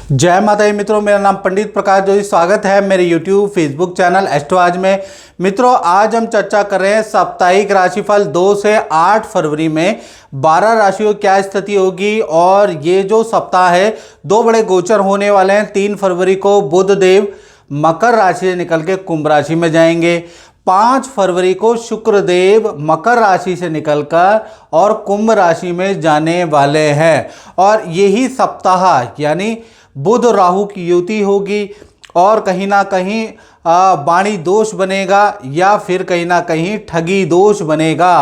जय माता दी मित्रों, मेरा नाम पंडित प्रकाश जोशी। स्वागत है मेरे यूट्यूब फेसबुक चैनल एस्ट्रो आज में। मित्रों, आज हम चर्चा कर रहे हैं साप्ताहिक राशिफल 2 से 8 फरवरी में 12 राशियों की क्या स्थिति होगी। और ये जो सप्ताह है, दो बड़े गोचर होने वाले हैं। 3 फरवरी को बुध देव मकर राशि से निकल के कुंभ राशि में जाएंगे। 5 फरवरी को शुक्रदेव मकर राशि से निकलकर और कुंभ राशि में जाने वाले हैं। और यही सप्ताह यानी बुध राहु की युति होगी और कहीं ना कहीं वाणी दोष बनेगा या फिर कहीं ना कहीं ठगी दोष बनेगा।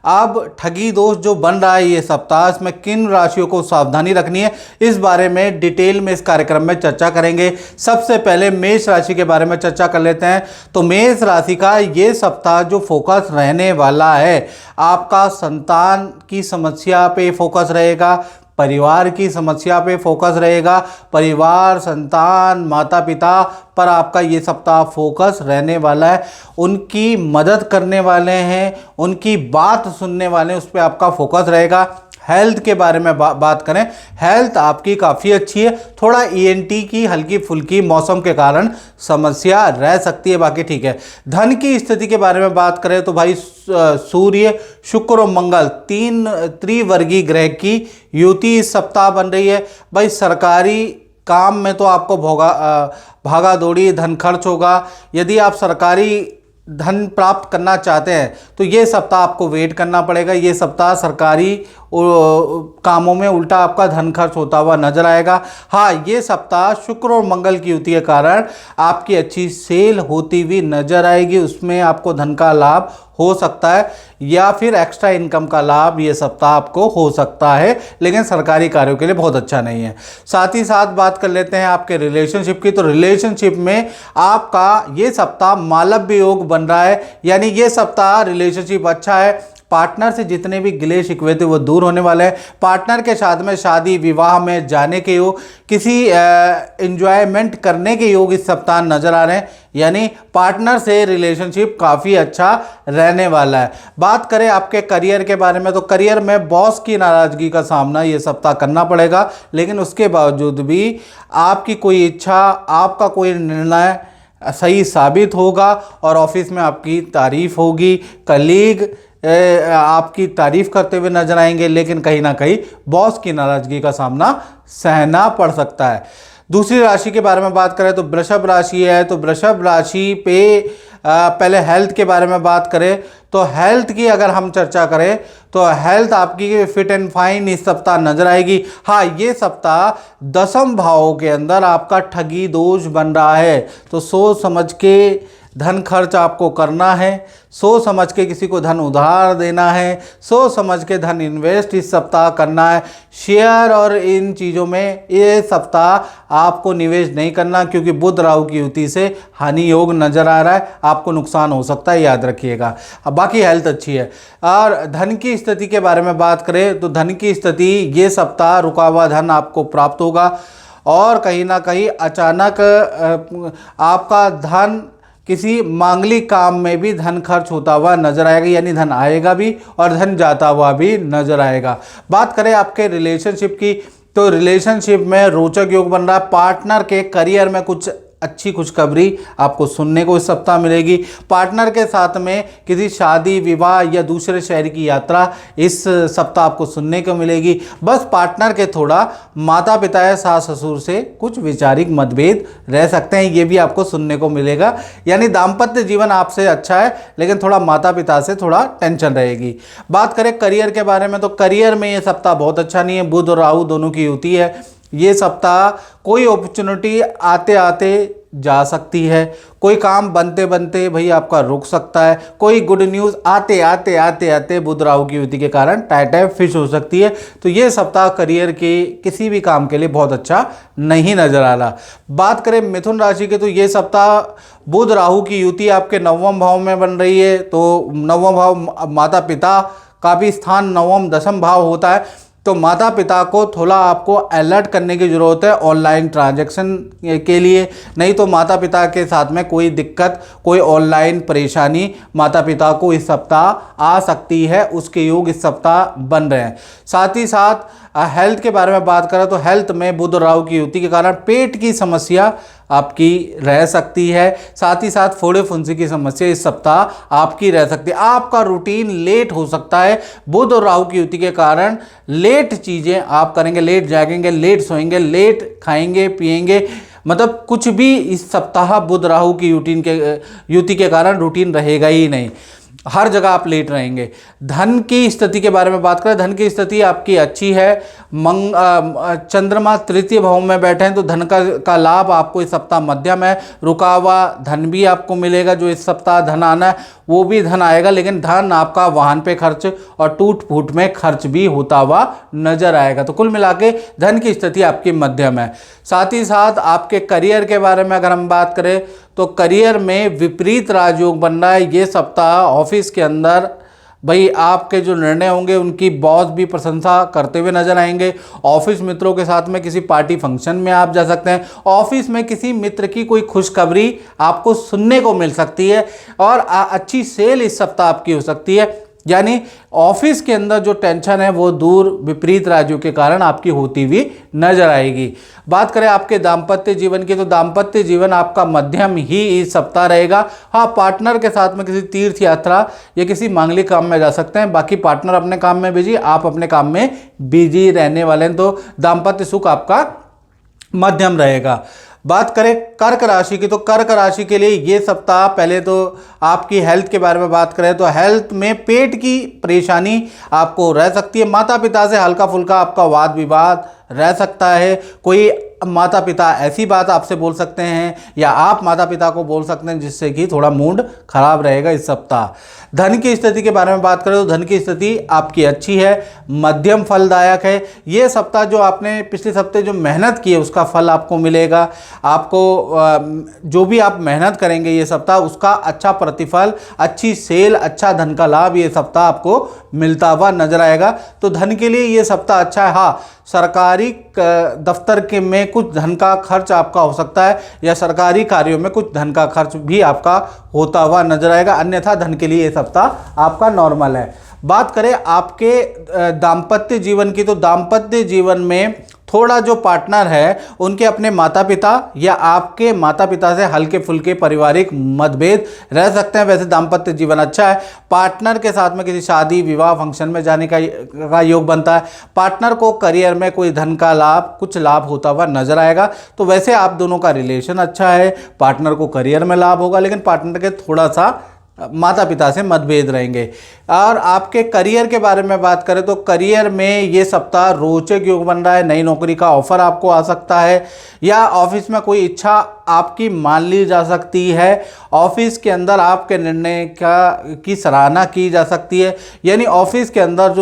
अब ठगी दोष जो बन रहा है ये सप्ताह, इसमें किन राशियों को सावधानी रखनी है, इस बारे में डिटेल में इस कार्यक्रम में चर्चा करेंगे। सबसे पहले मेष राशि के बारे में चर्चा कर लेते हैं। तो मेष राशि का ये सप्ताह जो फोकस रहने वाला है, आपका संतान की समस्या पे फोकस रहेगा, परिवार की समस्या पे फोकस रहेगा। परिवार, संतान, माता पिता पर आपका ये सप्ताह फोकस रहने वाला है। उनकी मदद करने वाले हैं, उनकी बात सुनने वाले हैं, उस पर आपका फोकस रहेगा। हेल्थ के बारे में बात करें, हेल्थ आपकी काफ़ी अच्छी है। थोड़ा ईएनटी की हल्की फुल्की मौसम के कारण समस्या रह सकती है, बाकी ठीक है। धन की स्थिति के बारे में बात करें तो भाई सूर्य, शुक्र और मंगल 3 त्रिवर्गीय ग्रह की युति इस सप्ताह बन रही है। भाई सरकारी काम में तो आपको भागा दौड़ी धन खर्च होगा। यदि आप सरकारी धन प्राप्त करना चाहते हैं तो ये सप्ताह आपको वेट करना पड़ेगा। ये सप्ताह सरकारी कामों में उल्टा आपका धन खर्च होता हुआ नजर आएगा। हाँ, ये सप्ताह शुक्र और मंगल की युति के कारण आपकी अच्छी सेल होती हुई नजर आएगी। उसमें आपको धन का लाभ हो सकता है या फिर एक्स्ट्रा इनकम का लाभ ये सप्ताह आपको हो सकता है, लेकिन सरकारी कार्यों के लिए बहुत अच्छा नहीं है। साथ ही साथ बात कर लेते हैं आपके रिलेशनशिप की। तो रिलेशनशिप में आपका ये सप्ताह मालव्य योग बन रहा है, यानी ये सप्ताह रिलेशनशिप अच्छा है। पार्टनर से जितने भी गिले शिकवे थे वो दूर होने वाले हैं। पार्टनर के साथ में शादी विवाह में जाने के योग, किसी एंजॉयमेंट करने के योग इस सप्ताह नजर आ रहे हैं, यानी पार्टनर से रिलेशनशिप काफ़ी अच्छा रहने वाला है। बात करें आपके करियर के बारे में तो करियर में बॉस की नाराज़गी का सामना ये सप्ताह करना पड़ेगा, लेकिन उसके बावजूद भी आपकी कोई इच्छा, आपका कोई निर्णय सही साबित होगा और ऑफिस में आपकी तारीफ होगी। कलीग आपकी तारीफ करते हुए नजर आएंगे, लेकिन कहीं ना कहीं बॉस की नाराजगी का सामना सहना पड़ सकता है। दूसरी राशि के बारे में बात करें तो वृषभ राशि है। तो वृषभ राशि पे पहले हेल्थ के बारे में बात करें तो हेल्थ की अगर हम चर्चा करें तो हेल्थ आपकी फिट एंड फाइन इस सप्ताह नजर आएगी। हाँ, ये सप्ताह 10वें भाव के अंदर आपका ठगी दोष बन रहा है, तो सोच समझ के धन खर्च आपको करना है, सोच समझ के किसी को धन उधार देना है, सोच समझ के धन इन्वेस्ट इस सप्ताह करना है। शेयर और इन चीज़ों में ये सप्ताह आपको निवेश नहीं करना, क्योंकि बुध राहु की युति से हानि योग नजर आ रहा है, आपको नुकसान हो सकता है, याद रखिएगा। अब बाकी हेल्थ अच्छी है। और धन की स्थिति के बारे में बात करें तो धन की स्थिति ये सप्ताह रुका हुआ धन आपको प्राप्त होगा और कहीं ना कहीं अचानक आपका धन किसी मांगलिक काम में भी धन खर्च होता हुआ नजर आएगा, यानी धन आएगा भी और धन जाता हुआ भी नजर आएगा। बात करें आपके रिलेशनशिप की तो रिलेशनशिप में रोचक योग बन रहा है। पार्टनर के करियर में कुछ अच्छी खुशखबरी आपको सुनने को इस सप्ताह मिलेगी। पार्टनर के साथ में किसी शादी विवाह या दूसरे शहर की यात्रा इस सप्ताह आपको सुनने को मिलेगी। बस पार्टनर के थोड़ा माता पिता या सास ससुर से कुछ वैचारिक मतभेद रह सकते हैं, ये भी आपको सुनने को मिलेगा। यानी दाम्पत्य जीवन आपसे अच्छा है, लेकिन थोड़ा माता पिता से थोड़ा टेंशन रहेगी। बात करें करियर के बारे में तो करियर में ये सप्ताह बहुत अच्छा नहीं है। बुध और राहु दोनों की युति है। ये सप्ताह कोई अपॉर्चुनिटी आते आते जा सकती है, कोई काम बनते बनते भाई आपका रुक सकता है, कोई गुड न्यूज़ आते आते आते आते बुध राहु की युति के कारण टाइट फिश हो सकती है। तो ये सप्ताह करियर के किसी भी काम के लिए बहुत अच्छा नहीं नजर आ रहा। बात करें मिथुन राशि के तो ये सप्ताह बुध राहु की युति आपके 9वें भाव में बन रही है। तो 9वां भाव माता पिता का भी स्थान 9वां 10वां भाव होता है, तो माता पिता को थोड़ा आपको अलर्ट करने की ज़रूरत है ऑनलाइन ट्रांजैक्शन के लिए। नहीं तो माता पिता के साथ में कोई दिक्कत, कोई ऑनलाइन परेशानी माता पिता को इस सप्ताह आ सकती है, उसके योग इस सप्ताह बन रहे हैं। साथ ही साथ हेल्थ के बारे में बात करें तो हेल्थ में बुध और राहु की युति के कारण पेट की समस्या आपकी रह सकती है। साथ ही साथ फोड़े फुंसी की समस्या इस सप्ताह आपकी रह सकती है। आपका रूटीन लेट हो सकता है। बुध और राहु की युति के कारण लेट चीज़ें आप करेंगे, लेट जागेंगे, लेट सोएंगे, लेट खाएंगे पिएंगे, मतलब कुछ भी इस सप्ताह बुध राहु की युति के कारण रूटीन रहेगा ही नहीं। हर जगह आप लेट रहेंगे। धन की स्थिति के बारे में बात करें, धन की स्थिति आपकी अच्छी है। चंद्रमा तृतीय भाव में बैठे हैं तो धन का लाभ आपको इस सप्ताह मध्यम है। रुका हुआ धन भी आपको मिलेगा। जो इस सप्ताह धन आना है वो भी धन आएगा, लेकिन धन आपका वाहन पे खर्च और टूट फूट में खर्च भी होता हुआ नजर आएगा। तो कुल मिला के धन की स्थिति आपकी मध्यम है। साथ ही साथ आपके करियर के बारे में अगर हम बात करें तो करियर में विपरीत राजयोग बन रहा है। ये सप्ताह ऑफिस के अंदर भाई आपके जो निर्णय होंगे उनकी बॉस भी प्रशंसा करते हुए नजर आएंगे। ऑफिस मित्रों के साथ में किसी पार्टी फंक्शन में आप जा सकते हैं। ऑफिस में किसी मित्र की कोई खुशखबरी आपको सुनने को मिल सकती है और अच्छी सेल इस सप्ताह आपकी हो सकती है। यानी ऑफिस के अंदर जो टेंशन है वो दूर विपरीत राज्यों के कारण आपकी होती हुई नजर आएगी। बात करें आपके दाम्पत्य जीवन की तो दाम्पत्य जीवन आपका मध्यम ही इस सप्ताह रहेगा। हाँ, पार्टनर के साथ में किसी तीर्थ यात्रा या किसी मांगलिक काम में जा सकते हैं। बाकी पार्टनर अपने काम में बिजी, आप अपने काम में बिजी रहने वाले हैं, तो दाम्पत्य सुख आपका मध्यम रहेगा। बात करें कर्क राशि की तो कर्क राशि के लिए ये सप्ताह, पहले तो आपकी हेल्थ के बारे में बात करें तो हेल्थ में पेट की परेशानी आपको रह सकती है। माता पिता से हल्का फुल्का आपका वाद विवाद रह सकता है। कोई माता पिता ऐसी बात आपसे बोल सकते हैं या आप माता पिता को बोल सकते हैं जिससे कि थोड़ा मूड खराब रहेगा इस सप्ताह। धन की स्थिति के बारे में बात करें तो धन की स्थिति आपकी अच्छी है, मध्यम फलदायक है। ये सप्ताह जो आपने पिछले सप्ताह जो मेहनत की है उसका फल आपको मिलेगा। आपको जो भी आप मेहनत करेंगे ये सप्ताह उसका अच्छा प्रतिफल, अच्छी सेल, अच्छा धन का लाभ ये सप्ताह आपको मिलता हुआ नजर आएगा। तो धन के लिए ये सप्ताह अच्छा है। हाँ, सरकारी दफ्तर के में कुछ धन का खर्च आपका हो सकता है या सरकारी कार्यों में कुछ धन का खर्च भी आपका होता हुआ नजर आएगा, अन्यथा धन के लिए ये सप्ताह आपका नॉर्मल है। बात करें आपके दाम्पत्य जीवन की तो दाम्पत्य जीवन में थोड़ा जो पार्टनर है उनके अपने माता पिता या आपके माता पिता से हल्के फुल्के पारिवारिक मतभेद रह सकते हैं। वैसे दाम्पत्य जीवन अच्छा है। पार्टनर के साथ में किसी शादी विवाह फंक्शन में जाने का योग बनता है। पार्टनर को करियर में कोई धन का लाभ, कुछ लाभ होता हुआ नजर आएगा। तो वैसे आप दोनों का रिलेशन अच्छा है। पार्टनर को करियर में लाभ होगा, लेकिन पार्टनर के थोड़ा सा माता पिता से मतभेद रहेंगे। और आपके करियर के बारे में बात करें तो करियर में ये सप्ताह रोचक योग बन रहा है। नई नौकरी का ऑफर आपको आ सकता है या ऑफिस में कोई इच्छा आपकी मान ली जा सकती है। ऑफिस के अंदर आपके निर्णय की सराहना की जा सकती है। यानी ऑफिस के अंदर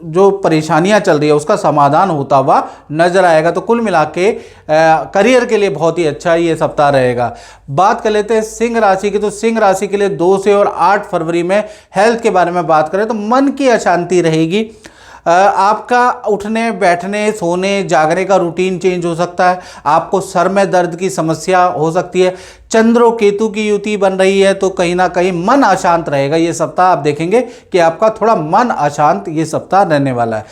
जो परेशानियां चल रही है उसका समाधान होता हुआ नजर आएगा। तो कुल मिला के करियर के लिए बहुत ही अच्छा ये सप्ताह रहेगा। बात कर लेते हैं सिंह राशि की तो सिंह राशि के लिए 2 से और 8 फरवरी में हेल्थ के बारे में बात करें तो मन की अशांति रहेगी। आपका उठने बैठने सोने जागने का रूटीन चेंज हो सकता है। आपको सर में दर्द की समस्या हो सकती है। चंद्र और केतु की युति बन रही है तो कहीं ना कहीं मन अशांत रहेगा ये सप्ताह। आप देखेंगे कि आपका थोड़ा मन अशांत ये सप्ताह रहने वाला है।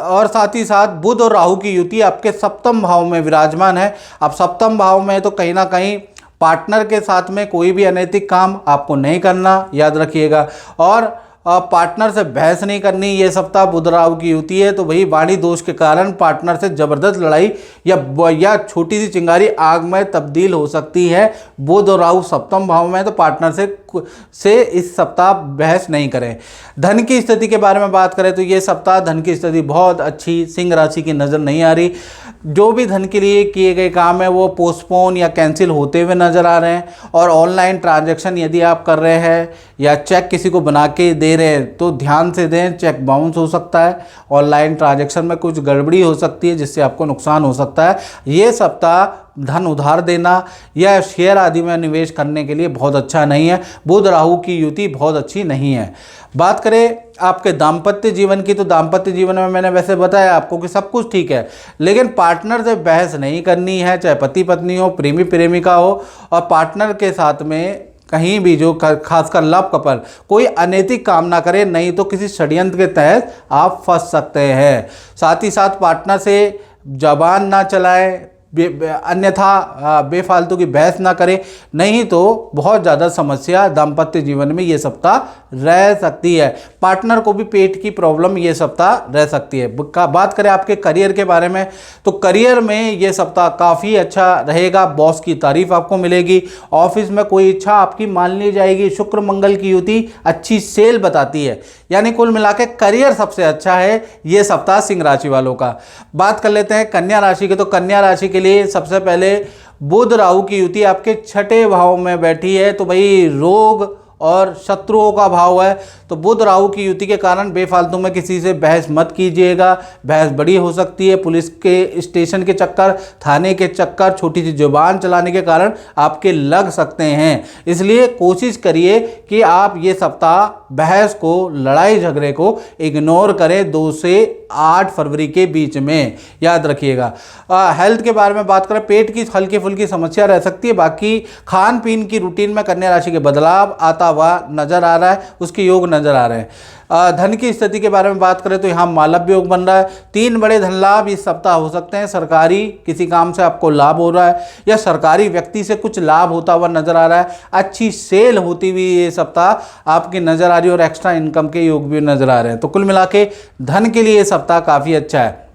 और साथ ही साथ बुध और राहु की युति आपके सप्तम भाव में विराजमान है। अब सप्तम भाव में तो कहीं ना कहीं पार्टनर के साथ में कोई भी अनैतिक काम आपको नहीं करना, याद रखिएगा। और पार्टनर से बहस नहीं करनी। ये सप्ताह बुध राहु की युति है तो वही वाणी दोष के कारण पार्टनर से जबरदस्त लड़ाई या छोटी सी चिंगारी आग में तब्दील हो सकती है। बुध और राहु सप्तम भाव में तो पार्टनर से इस सप्ताह बहस नहीं करें। धन की स्थिति के बारे में बात करें तो ये सप्ताह धन की स्थिति बहुत अच्छी सिंह राशि की नज़र नहीं आ रही। जो भी धन के लिए किए गए काम है वो पोस्टपोन या कैंसिल होते हुए नज़र आ रहे हैं। और ऑनलाइन ट्रांजैक्शन यदि आप कर रहे हैं या चेक किसी को बना के दे रहे हैं तो ध्यान से दें, चेक बाउंस हो सकता है। ऑनलाइन ट्रांजैक्शन में कुछ गड़बड़ी हो सकती है जिससे आपको नुकसान हो सकता है। ये सप्ताह धन उधार देना या शेयर आदि में निवेश करने के लिए बहुत अच्छा नहीं है। बुध राहु की युति बहुत अच्छी नहीं है। बात करें आपके दाम्पत्य जीवन की तो दाम्पत्य जीवन में मैंने वैसे बताया आपको कि सब कुछ ठीक है, लेकिन पार्टनर से बहस नहीं करनी है, चाहे पति पत्नी हो, प्रेमी प्रेमिका हो। और पार्टनर के साथ में कहीं भी जो खासकर लव कपल कोई अनैतिक काम ना करे, नहीं तो किसी षड्यंत्र के तहत आप फंस सकते हैं। साथ ही साथ पार्टनर से जबान ना चलाएं, अन्यथा बेफालतू की बहस ना करें, नहीं तो बहुत ज़्यादा समस्या दाम्पत्य जीवन में ये सप्ताह रह सकती है। पार्टनर को भी पेट की प्रॉब्लम ये सप्ताह रह सकती है। बात करें आपके करियर के बारे में, तो करियर में ये सप्ताह काफ़ी अच्छा रहेगा। बॉस की तारीफ आपको मिलेगी, ऑफिस में कोई इच्छा आपकी मान ली जाएगी। शुक्र मंगल की युति अच्छी सेल बताती है, यानी कुल मिला के करियर सबसे अच्छा है ये सप्ताह सिंह राशि वालों का। बात कर लेते हैं कन्या राशि के, तो कन्या राशि के लिए सबसे पहले बुध राहु की युति आपके छठे भाव में बैठी है, तो भाई रोग और शत्रुओं का भाव है। तो बुध राहु की युति के कारण बेफालतू में किसी से बहस मत कीजिएगा, बहस बड़ी हो सकती है। पुलिस के स्टेशन के चक्कर, थाने के चक्कर, छोटी सी जुबान चलाने के कारण आपके लग सकते हैं। इसलिए कोशिश करिए कि आप ये सप्ताह बहस को, लड़ाई झगड़े को इग्नोर करें 2 से 8 फरवरी के बीच में, याद रखिएगा। हेल्थ के बारे में बात करें, पेट की हल्की फुल्की समस्या रह सकती है। बाकी खान पीन की रूटीन में कन्या राशि के बदलाव आता हुआ नजर आ रहा है, उसके योग नजर आ रहे हैं। धन की स्थिति के बारे में बात करें तो यहाँ मालव्य योग बन रहा है। 3 बड़े धन लाभ इस सप्ताह हो सकते हैं। सरकारी किसी काम से आपको लाभ हो रहा है या सरकारी व्यक्ति से कुछ लाभ होता हुआ नजर आ रहा है। अच्छी सेल होती हुई ये सप्ताह आपकी नजर आ रही है और एक्स्ट्रा इनकम के योग भी नजर आ रहे हैं। तो कुल मिला के धन के लिए ये सप्ताह काफ़ी अच्छा है।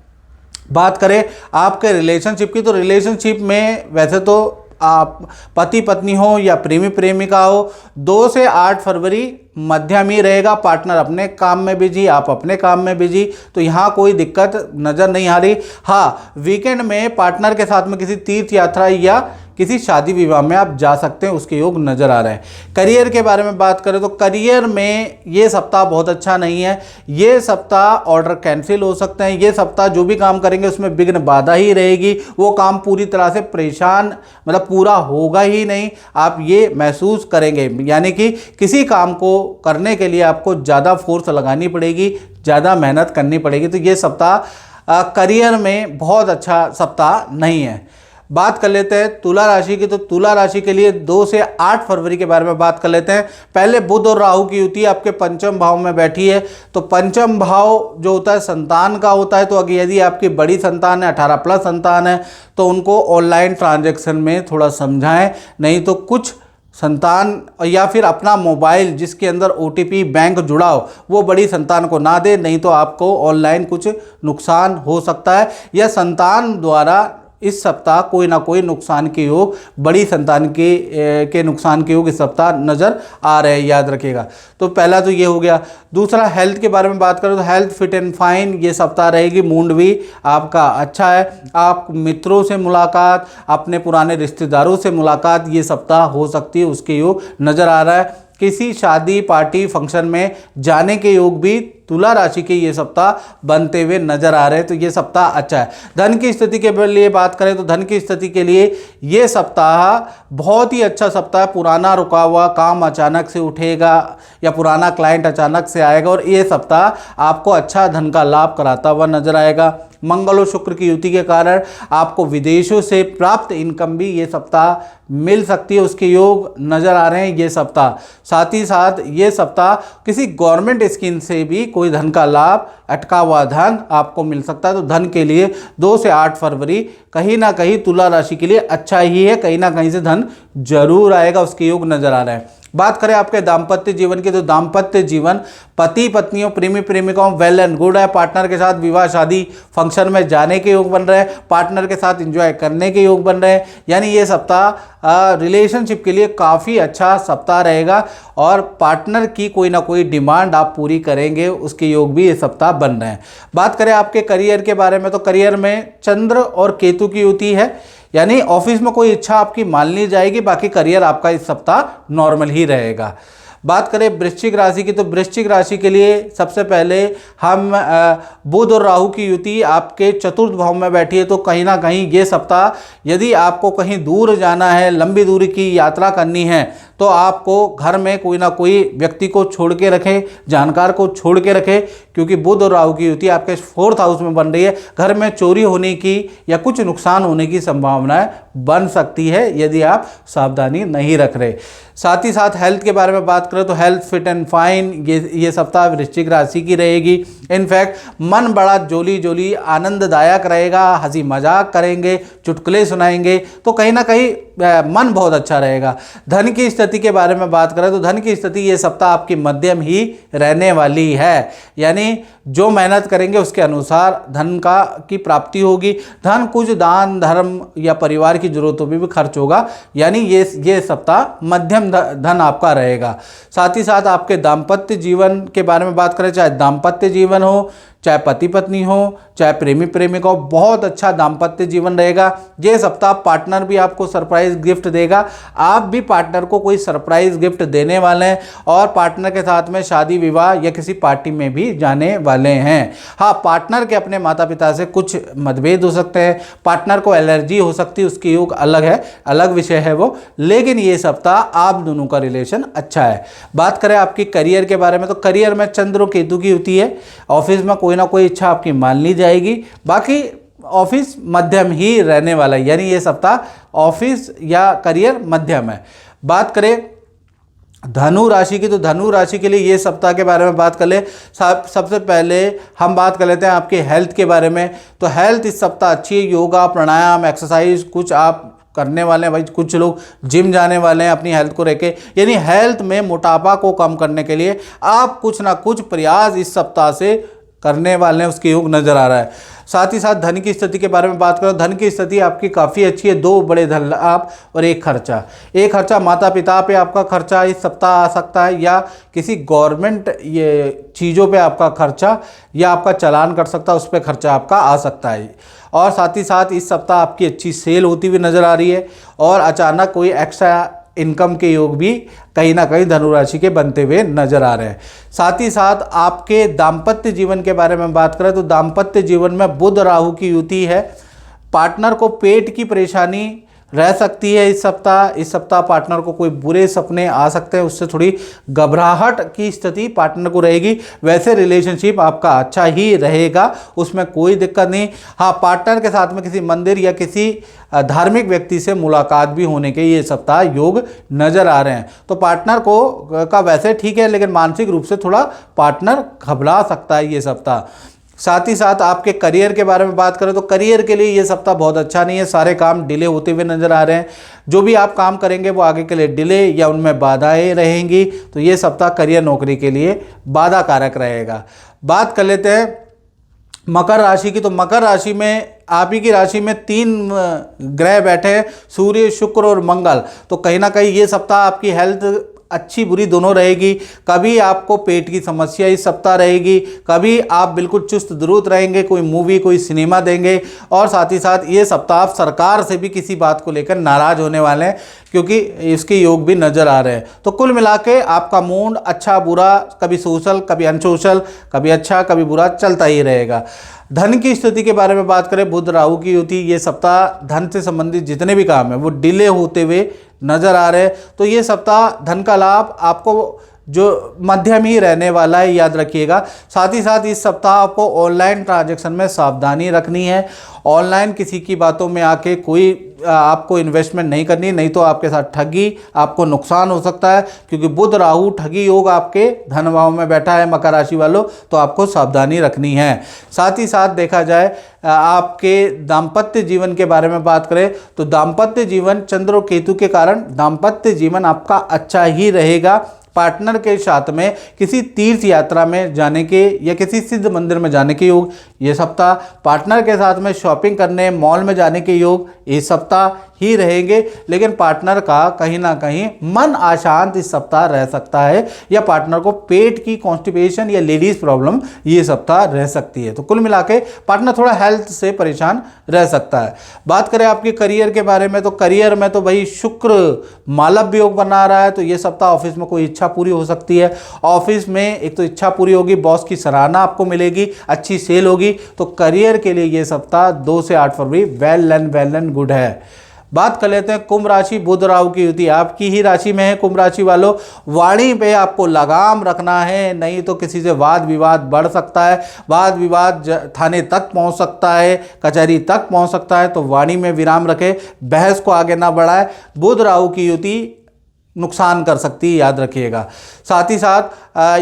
बात करें आपके रिलेशनशिप की, तो रिलेशनशिप में वैसे तो आप पति पत्नी हो या प्रेमी प्रेमिका हो, 2 से 8 फरवरी मध्यम ही रहेगा। पार्टनर अपने काम में बिजी, आप अपने काम में बिजी, तो यहाँ कोई दिक्कत नज़र नहीं आ रही। हाँ, वीकेंड में पार्टनर के साथ में किसी तीर्थ यात्रा या किसी शादी विवाह में आप जा सकते हैं, उसके योग नज़र आ रहे हैं। करियर के बारे में बात करें तो करियर में ये सप्ताह बहुत अच्छा नहीं है। ये सप्ताह ऑर्डर कैंसिल हो सकते हैं। ये सप्ताह जो भी काम करेंगे उसमें विघ्न बाधा ही रहेगी, वो काम पूरी तरह से परेशान मतलब पूरा होगा ही नहीं, आप ये महसूस करेंगे। यानी कि किसी काम को करने के लिए आपको ज़्यादा फोर्स लगानी पड़ेगी, ज़्यादा मेहनत करनी पड़ेगी। तो ये सप्ताह करियर में बहुत अच्छा सप्ताह नहीं है। बात कर लेते हैं तुला राशि की, तो तुला राशि के लिए 2 से 8 फरवरी के बारे में बात कर लेते हैं। पहले बुध और राहु की युति आपके पंचम भाव में बैठी है, तो पंचम भाव जो होता है संतान का होता है। तो अगर यदि आपकी बड़ी संतान है, 18+ संतान है, तो उनको ऑनलाइन ट्रांजैक्शन में थोड़ा समझाएं, नहीं तो कुछ संतान या फिर अपना मोबाइल जिसके अंदर OTP बैंक जुड़ा हो वो बड़ी संतान को ना दे, नहीं तो आपको ऑनलाइन कुछ नुकसान हो सकता है। या संतान द्वारा इस सप्ताह कोई ना कोई नुकसान के योग, बड़ी संतान के नुकसान के योग इस सप्ताह नज़र आ रहे हैं, याद रखिएगा। तो पहला तो ये हो गया। दूसरा हेल्थ के बारे में बात करें तो हेल्थ फिट एंड फाइन ये सप्ताह रहेगी। मूड भी आपका अच्छा है। आप मित्रों से मुलाकात, अपने पुराने रिश्तेदारों से मुलाकात ये सप्ताह हो सकती है, उसके योग नज़र आ रहा है। किसी शादी पार्टी फंक्शन में जाने के योग भी तुला राशि के ये सप्ताह बनते हुए नजर आ रहे हैं, तो ये सप्ताह अच्छा है। धन की स्थिति के लिए बात करें तो धन की स्थिति के लिए ये सप्ताह बहुत ही अच्छा सप्ताह है। पुराना रुका हुआ काम अचानक से उठेगा या पुराना क्लाइंट अचानक से आएगा और ये सप्ताह आपको अच्छा धन का लाभ कराता हुआ नजर आएगा। मंगल और शुक्र की युति के कारण आपको विदेशों से प्राप्त इनकम भी ये सप्ताह मिल सकती है, उसके योग नज़र आ रहे हैं ये सप्ताह। साथ ही साथ ये सप्ताह किसी गवर्नमेंट स्कीम से भी कोई धन का लाभ, अटका हुआ धन आपको मिल सकता है। तो धन के लिए 2 से 8 फरवरी कहीं ना कहीं तुला राशि के लिए अच्छा ही है, कहीं ना कहीं से धन जरूर आएगा, उसके योग नज़र आ रहे हैं। बात करें आपके दाम्पत्य जीवन की, तो दाम्पत्य जीवन पति पत्नियों प्रेमी प्रेमिकाओं वेल एंड गुड है। पार्टनर के साथ विवाह शादी फंक्शन में जाने के योग बन रहे हैं, पार्टनर के साथ एंजॉय करने के योग बन रहे हैं। यानी ये सप्ताह रिलेशनशिप के लिए काफ़ी अच्छा सप्ताह रहेगा और पार्टनर की कोई ना कोई डिमांड आप पूरी करेंगे, उसके योग भी ये सप्ताह बन रहे हैं। बात करें आपके करियर के बारे में, तो करियर में चंद्र और केतु की युति है, यानी ऑफिस में कोई इच्छा आपकी मान ली जाएगी, बाकी करियर आपका इस सप्ताह नॉर्मल ही रहेगा। बात करें वृश्चिक राशि की, तो वृश्चिक राशि के लिए सबसे पहले हम बुध और राहु की युति आपके चतुर्थ भाव में बैठी है, तो कहीं ना कहीं ये सप्ताह यदि आपको कहीं दूर जाना है, लंबी दूरी की यात्रा करनी है, तो आपको घर में कोई ना कोई व्यक्ति को छोड़ के रखें, जानकार को छोड़ के रखें, क्योंकि बुध और राहु की युति आपके 4th हाउस में बन रही है। घर में चोरी होने की या कुछ नुकसान होने की संभावनाएं बन सकती है यदि आप सावधानी नहीं रख रहे। साथ ही साथ हेल्थ के बारे में बात करें तो हेल्थ फिट एंड फाइन ये सप्ताह वृश्चिक राशि की रहेगी। इनफैक्ट मन बड़ा जोली जोली आनंददायक रहेगा, हंसी मजाक करेंगे, चुटकुले सुनाएंगे, तो कहीं ना कहीं मन बहुत अच्छा रहेगा। धन की स्थिति के बारे में बात करें तो धन की स्थिति ये सप्ताह आपकी मध्यम ही रहने वाली है, यानी जो मेहनत करेंगे उसके अनुसार धन की प्राप्ति होगी। धन कुछ दान धर्म या परिवार की जरूरतों में भी खर्च होगा, यानी ये सप्ताह मध्यम धन आपका रहेगा। साथ ही साथ आपके दाम्पत्य जीवन के बारे में बात करें, चाहे दाम्पत्य जीवन हो, चाहे पति पत्नी हो, चाहे प्रेमी प्रेमिका हो, बहुत अच्छा दाम्पत्य जीवन रहेगा। ये सप्ताह पार्टनर भी आपको सरप्राइज गिफ्ट देगा, आप भी पार्टनर को कोई सरप्राइज गिफ्ट देने वाले हैं और पार्टनर के साथ में शादी विवाह या किसी पार्टी में भी जाने वाले हैं। हाँ, पार्टनर के अपने माता पिता से कुछ मतभेद हो सकते हैं, पार्टनर को एलर्जी हो सकती है, उसकी योग अलग है, अलग विषय है वो, लेकिन ये सप्ताह आप दोनों का रिलेशन अच्छा है। बात करें आपकी करियर के बारे में तो करियर में चंद्र और केतु की युति है। ऑफिस में कोई ना कोई इच्छा आपकी मान ली जाएगी, बाकी ऑफिस मध्यम ही रहने वाला है, यानी ये सप्ताह ऑफिस या करियर मध्यम है। बात करें धनु राशि की तो धनु राशि के लिए ये सप्ताह के बारे में बात कर ले। सबसे पहले हम बात कर लेते हैं आपके हेल्थ के बारे में। तो हेल्थ इस सप्ताह अच्छी है, योगा प्राणायाम एक्सरसाइज कुछ आप करने वाले हैं। भाई कुछ लोग जिम जाने वाले हैं अपनी हेल्थ को लेके, यानी हेल्थ में मोटापा को कम करने के लिए आप कुछ ना कुछ प्रयास इस सप्ताह से करने वाले हैं, उसके योग नजर आ रहा है। साथ ही साथ धन की स्थिति के बारे में बात करो, धन की स्थिति आपकी काफ़ी अच्छी है, 2 बड़े धन लाभ और एक खर्चा माता पिता पे आपका खर्चा इस सप्ताह आ सकता है, या किसी गवर्नमेंट ये चीज़ों पे आपका खर्चा या आपका चालान कट सकता है, उस पर खर्चा आपका आ सकता है। और साथ ही साथ इस सप्ताह आपकी अच्छी सेल होती हुई नज़र आ रही है और अचानक कोई एक्स्ट्रा इनकम के योग भी कहीं ना कहीं धनुराशि के बनते हुए नजर आ रहे हैं। साथ ही साथ आपके दाम्पत्य जीवन के बारे में बात करें तो दाम्पत्य जीवन में बुध राहु की युति है। पार्टनर को पेट की परेशानी रह सकती है इस सप्ताह पार्टनर को कोई बुरे सपने आ सकते हैं, उससे थोड़ी घबराहट की स्थिति पार्टनर को रहेगी। वैसे रिलेशनशिप आपका अच्छा ही रहेगा, उसमें कोई दिक्कत नहीं। हाँ, पार्टनर के साथ में किसी मंदिर या किसी धार्मिक व्यक्ति से मुलाकात भी होने के ये सप्ताह योग नज़र आ रहे हैं। तो पार्टनर का वैसे ठीक है, लेकिन मानसिक रूप से थोड़ा पार्टनर घबरा सकता है ये सप्ताह। साथ ही साथ आपके करियर के बारे में बात करें तो करियर के लिए ये सप्ताह बहुत अच्छा नहीं है, सारे काम डिले होते हुए नजर आ रहे हैं। जो भी आप काम करेंगे वो आगे के लिए डिले या उनमें बाधाएं रहेंगी, तो ये सप्ताह करियर नौकरी के लिए बाधा कारक रहेगा। बात कर लेते हैं मकर राशि की। तो मकर राशि में आप ही की राशि में 3 ग्रह बैठे हैं, सूर्य शुक्र और मंगल। तो कहीं ना कहीं ये सप्ताह आपकी हेल्थ अच्छी बुरी दोनों रहेगी। कभी आपको पेट की समस्या इस सप्ताह रहेगी, कभी आप बिल्कुल चुस्त दुरुस्त रहेंगे, कोई मूवी कोई सिनेमा देंगे। और साथ ही साथ ये सप्ताह आप सरकार से भी किसी बात को लेकर नाराज होने वाले हैं, क्योंकि इसके योग भी नज़र आ रहे हैं। तो कुल मिला के आपका मूड अच्छा बुरा, कभी सोशल कभी अनसोशल, कभी अच्छा कभी बुरा चलता ही रहेगा। धन की स्थिति के बारे में बात करें, बुध राहु की युति, ये सप्ताह धन से संबंधित जितने भी काम हैं वो डिले होते हुए नज़र आ रहे हैं। तो ये सप्ताह धन का लाभ आपको जो मध्यम ही रहने वाला है, याद रखिएगा। साथ ही साथ इस सप्ताह आपको ऑनलाइन ट्रांजैक्शन में सावधानी रखनी है। ऑनलाइन किसी की बातों में आके कोई आपको इन्वेस्टमेंट नहीं करनी, नहीं तो आपके साथ ठगी, आपको नुकसान हो सकता है, क्योंकि बुध राहु ठगी योग आपके धन भाव में बैठा है मकर राशि वालों, तो आपको सावधानी रखनी है। साथ ही साथ देखा जाए आपके दाम्पत्य जीवन के बारे में बात करें तो दाम्पत्य जीवन चंद्र और केतु के कारण दाम्पत्य जीवन आपका अच्छा ही रहेगा। पार्टनर के साथ में किसी तीर्थ यात्रा में जाने के या किसी सिद्ध मंदिर में जाने के योग ये सप्ताह, पार्टनर के साथ में शॉपिंग करने मॉल में जाने के योग ये सप्ताह ही रहेंगे। लेकिन पार्टनर का कहीं ना कहीं मन अशांत इस सप्ताह रह सकता है, या पार्टनर को पेट की कॉन्स्टिपेशन या लेडीज प्रॉब्लम ये सप्ताह रह सकती है। तो कुल मिला के पार्टनर थोड़ा हेल्थ से परेशान रह सकता है। बात करें आपके करियर के बारे में तो करियर में तो भाई शुक्र मालव्य योग बना रहा है, तो ये सप्ताह ऑफिस में कोई इच्छा पूरी हो सकती है। ऑफिस में एक तो इच्छा पूरी होगी, बॉस की सराहना आपको मिलेगी, अच्छी सेल होगी। तो करियर के लिए ये सप्ताह 2 से 8 फरवरी वेल एंड गुड है। बात कर लेते हैं कुंभ राशि, बुध राहु की युति आपकी ही राशि में है। कुंभ राशि वालों, वाणी पे आपको लगाम रखना है, नहीं तो किसी से वाद विवाद बढ़ सकता है, वाद विवाद थाने तक पहुंच सकता है, कचहरी तक पहुंच सकता है। तो वाणी में विराम रखें, बहस को आगे ना बढ़ाए। बुध राहु की युति नुकसान कर सकती है, याद रखिएगा। साथ ही साथ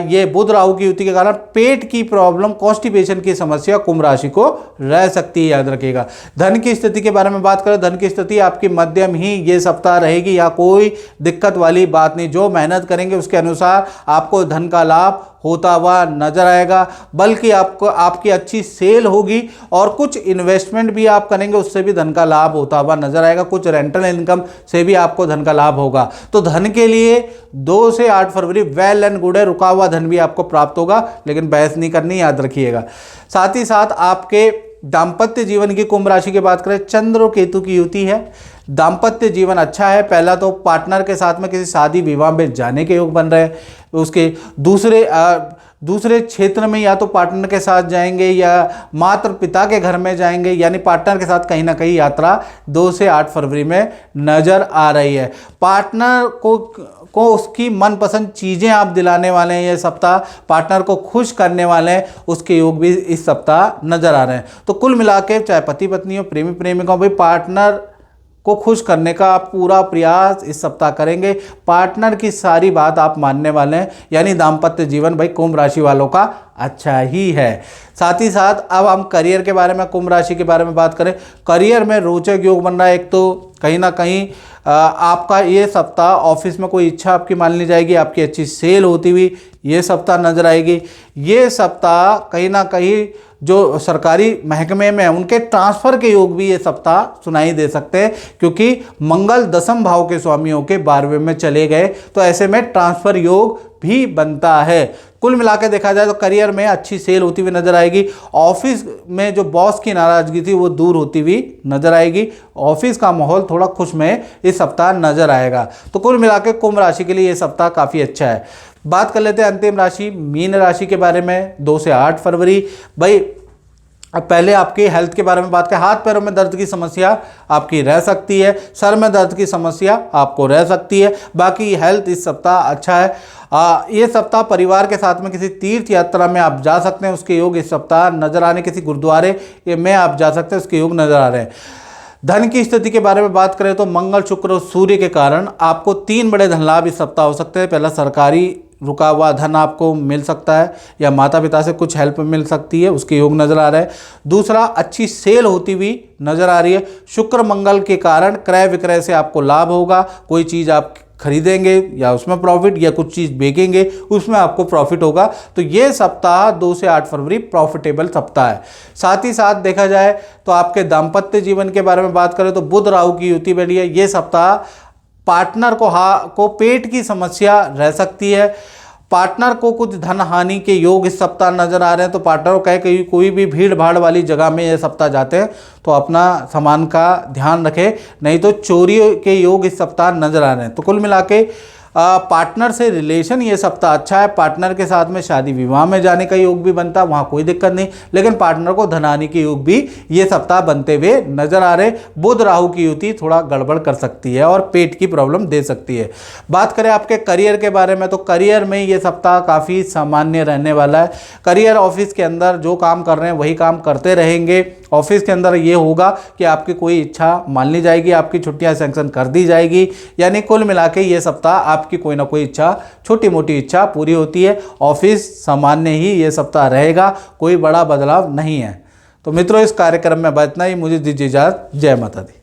ये बुध राहु की युति के कारण पेट की प्रॉब्लम, कॉन्स्टिपेशन की समस्या कुंभ राशि को रह सकती है, याद रखिएगा। धन की स्थिति के बारे में बात करें, धन की स्थिति आपकी मध्यम ही ये सप्ताह रहेगी, या कोई दिक्कत वाली बात नहीं। जो मेहनत करेंगे उसके अनुसार आपको धन का लाभ होता हुआ नजर आएगा, बल्कि आपको आपकी अच्छी सेल होगी और कुछ इन्वेस्टमेंट भी आप करेंगे, उससे भी धन का लाभ होता हुआ नजर आएगा। कुछ रेंटल इनकम से भी आपको धन का लाभ होगा। तो धन के लिए 2 से 8 फरवरी वेल एंड गुड है, रुका हुआ धन भी आपको प्राप्त होगा, लेकिन बहस नहीं करनी, याद रखिएगा। साथ ही साथ आपके दाम्पत्य जीवन की कुंभ राशि की बात करें, चंद्र और केतु की युति है। दाम्पत्य जीवन अच्छा है। पहला तो पार्टनर के साथ में किसी शादी विवाह में जाने के योग बन रहे हैं, उसके दूसरे क्षेत्र में या तो पार्टनर के साथ जाएंगे या माता पिता के घर में जाएंगे, यानी पार्टनर के साथ कहीं ना कहीं यात्रा 2 से 8 फरवरी में नजर आ रही है। पार्टनर को उसकी मनपसंद चीज़ें आप दिलाने वाले हैं ये सप्ताह, पार्टनर को खुश करने वाले हैं, उसके योग भी इस सप्ताह नजर आ रहे हैं। तो कुल मिला के चाहे पति पत्नी हो, प्रेमी प्रेमिका हो, भाई पार्टनर को खुश करने का आप पूरा प्रयास इस सप्ताह करेंगे। पार्टनर की सारी बात आप मानने वाले हैं, यानी दाम्पत्य जीवन भाई कुंभ राशि वालों का अच्छा ही है। साथ ही साथ अब हम करियर के बारे में, कुंभ राशि के बारे में बात करें, करियर में रोचक योग बन रहा है। एक तो कहीं ना कहीं आपका ये सप्ताह ऑफिस में कोई इच्छा आपकी मान ली जाएगी, आपकी अच्छी सेल होती हुई ये सप्ताह नजर आएगी। ये सप्ताह कहीं ना कहीं जो सरकारी महकमे में है उनके ट्रांसफ़र के योग भी ये सप्ताह सुनाई दे सकते हैं, क्योंकि मंगल 10वें भाव के स्वामियों के 12वें में चले गए, तो ऐसे में ट्रांसफ़र योग भी बनता है। कुल मिलाकर देखा जाए तो करियर में अच्छी सेल होती हुई नजर आएगी। ऑफिस में जो बॉस की नाराजगी थी वो दूर होती हुई नजर आएगी। ऑफिस का माहौल थोड़ा खुशमय इस सप्ताह नजर आएगा। तो कुल मिलाकर कुंभ राशि के लिए ये सप्ताह काफ़ी अच्छा है। बात कर लेते हैं अंतिम राशि मीन राशि के बारे में, 2 से 8 फरवरी। भाई अब पहले आपके हेल्थ के बारे में बात करें, हाथ पैरों में दर्द की समस्या आपकी रह सकती है, सर में दर्द की समस्या आपको रह सकती है। बाकी हेल्थ इस सप्ताह अच्छा है। ये सप्ताह परिवार के साथ में किसी तीर्थ यात्रा में आप जा सकते हैं, उसके योग इस सप्ताह नजर आने, किसी गुरुद्वारे में आप जा सकते हैं, उसके योग नजर आ रहे हैं। धन की स्थिति के बारे में बात करें तो मंगल शुक्र और सूर्य के कारण आपको 3 बड़े धन लाभ इस सप्ताह हो सकते हैं। पहला, सरकारी रुका हुआ धन आपको मिल सकता है, या माता पिता से कुछ हेल्प मिल सकती है, उसके योग नजर आ रहे हैं। दूसरा, अच्छी सेल होती हुई नजर आ रही है। शुक्र मंगल के कारण क्रय विक्रय से आपको लाभ होगा। कोई चीज़ आप खरीदेंगे या उसमें प्रॉफिट, या कुछ चीज़ बेचेंगे उसमें आपको प्रॉफिट होगा। तो ये सप्ताह 2 से 8 फरवरी प्रॉफिटेबल सप्ताह है। साथ ही साथ देखा जाए तो आपके दाम्पत्य जीवन के बारे में बात करें तो बुध राहु की युति बनी है। ये सप्ताह पार्टनर को पेट की समस्या रह सकती है। पार्टनर को कुछ धन हानि के योग इस सप्ताह नजर आ रहे हैं। तो पार्टनर को कहे कि कोई भी भीड़ भाड़ वाली जगह में ये सप्ताह जाते हैं तो अपना सामान का ध्यान रखें, नहीं तो चोरी के योग इस सप्ताह नजर आ रहे हैं। तो कुल मिला के पार्टनर से रिलेशन ये सप्ताह अच्छा है। पार्टनर के साथ में शादी विवाह में जाने का योग भी बनता है, वहाँ कोई दिक्कत नहीं, लेकिन पार्टनर को धन हानि के योग भी ये सप्ताह बनते हुए नजर आ रहे। बुध राहु की युति थोड़ा गड़बड़ कर सकती है और पेट की प्रॉब्लम दे सकती है। बात करें आपके करियर के बारे में तो करियर में ये सप्ताह काफ़ी सामान्य रहने वाला है। करियर ऑफिस के अंदर जो काम कर रहे हैं वही काम करते रहेंगे। ऑफिस के अंदर ये होगा कि आपकी कोई इच्छा मान ली जाएगी, आपकी छुट्टियां सैंक्शन कर दी जाएगी, यानी कुल मिला के ये सप्ताह आपकी कोई ना कोई इच्छा, छोटी मोटी इच्छा पूरी होती है। ऑफिस सामान्य ही ये सप्ताह रहेगा, कोई बड़ा बदलाव नहीं है। तो मित्रों, इस कार्यक्रम में बस इतना ही। मुझे दीजिए इजाज़त। जय माता दी।